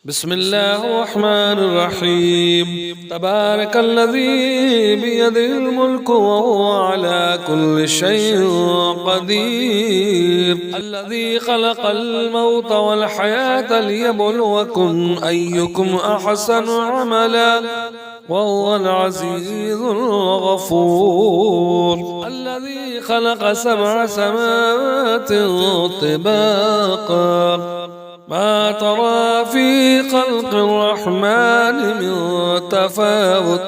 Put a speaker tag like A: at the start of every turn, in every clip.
A: بسم الله الرحمن الرحيم. تبارك الذي بيده الملك وهو على كل شيء قدير، الذي خلق الموت والحياة ليبلوكم أيكم أحسن عملا وهو العزيز الغفور، الذي خلق 7 سماوات طباقا ما ترى في خلق الرحمن من تفاوت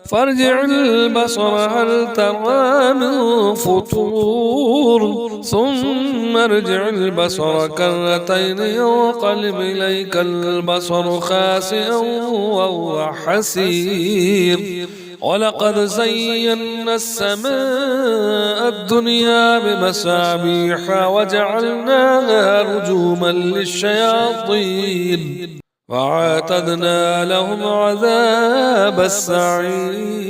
A: فارجع البصر هل ترى من فطور ثم ارجع البصر كرتين ينقلب إليك البصر خاسئا وهو حسير. ولقد زينا السماء الدنيا بمصابيح وجعلناها رجوما للشياطين وأعتدنا لهم عذاب السعير.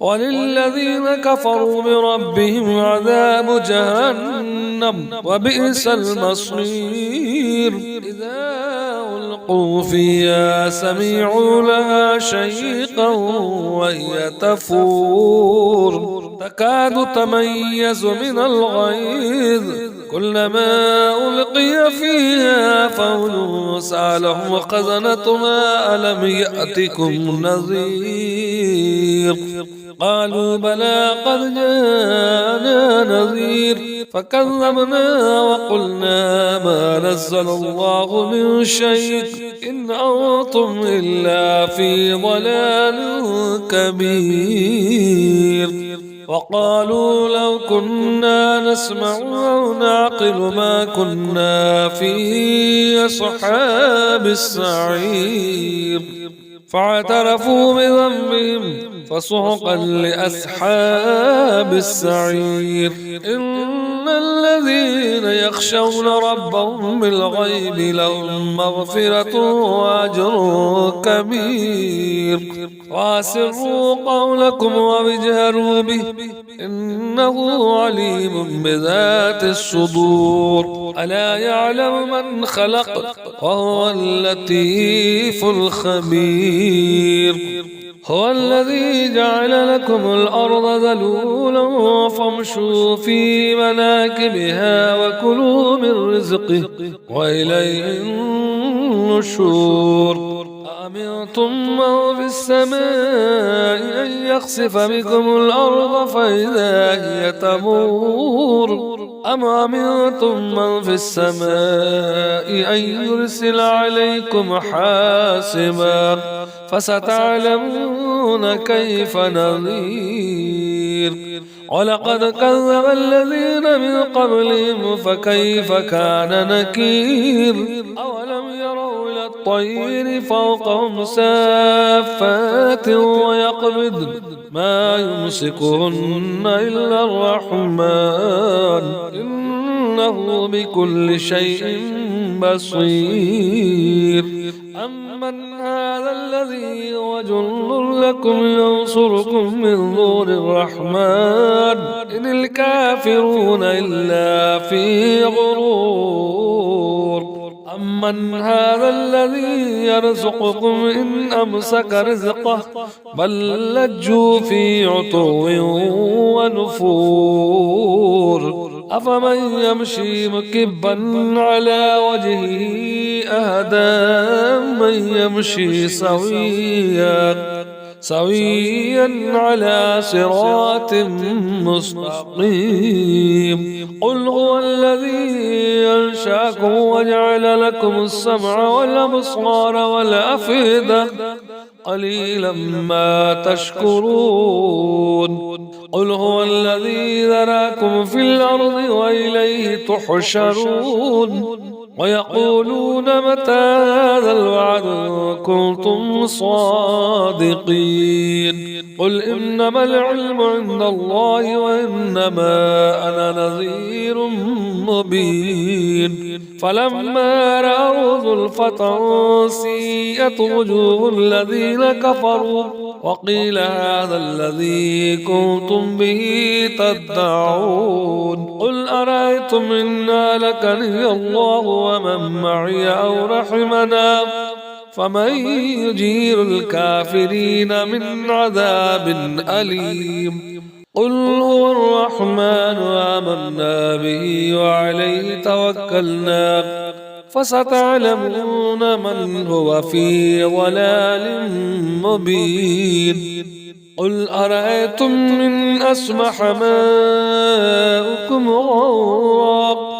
A: وللذين كفروا بربهم عذاب جهنم وبئس المصير. إذا ألقوا فيها سمعوا لها شهيقا وهي تفور تكاد تميز من الغيظ كلما ألقي فيها فوج سألهم خزنتها ألم يأتكم نذير قالوا بلى قد جاءنا نذير فكذبنا وقلنا ما نزل الله من شيء إن أنتم إلا في ضلال كبير. وقالوا لو كنا نسمع أو نعقل ما كنا في أصحاب السعير فاعترفوا بذنبهم فسحقا لأصحاب السعير. إن الذين يخشون ربهم بالغيب لهم مغفرة وأجر كبير. واسروا قولكم واجهروا به إنه عليم بذات الصدور. ألا يعلم من خلق وهو اللطيف الخبير. هو الذي جعل لكم الأرض ذلولا فامشوا في مناكبها وكلوا من رزقه وإليه النشور. أأمنتم من في السماء أن يخسف بكم الأرض فإذا هي تمور أم أمنتم من في السماء أن يرسل عليكم حاسبا فستعلمون كيف نذير. ولقد كذب الذين من قبلهم فكيف كان نكير. أولم يروا إلى الطير فوقهم سافات ويقبض ما يمسكهن إلا الرحمن إنه بكل شيء بصير. أمن هذا الذي هو جند لكم ينصركم من دون الرحمن إن الكافرون إلا في غرور. أمن هذا الذي يرزقكم إن أمسك رزقه بل لجوا في عتو ونفور. أفمن يمشي مكبا على وجهه أهدى من يمشي سويا على صراط مستقيم. قل هو الذي ينشأكم وجعل لكم السمع والأبصار والأفئدة قليلا ما تشكرون. قل هو الذي ذراكم في الأرض وإليه تحشرون. ويقولون متى هذا الوعد كنتم صادقين. قل إنما العلم عند الله وإنما أنا نذير مبين. فلما رأوا زلفة سيئت وجوه الذين كفروا وقيل هذا الذي كنتم به تدعون. قل أرأيتم إن هلكني الله ومن معي أو رحمنا فمن يجير الكافرين من عذاب أليم قل هو الرحمن آمنا به وعليه توكلنا فستعلمون من هو في ضلال مبين قل أرأيتم إن أصبح ماؤكم غورا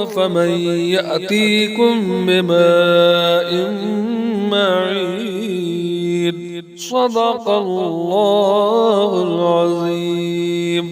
A: فمن يأتيكم بماء معين صدق الله العظيم.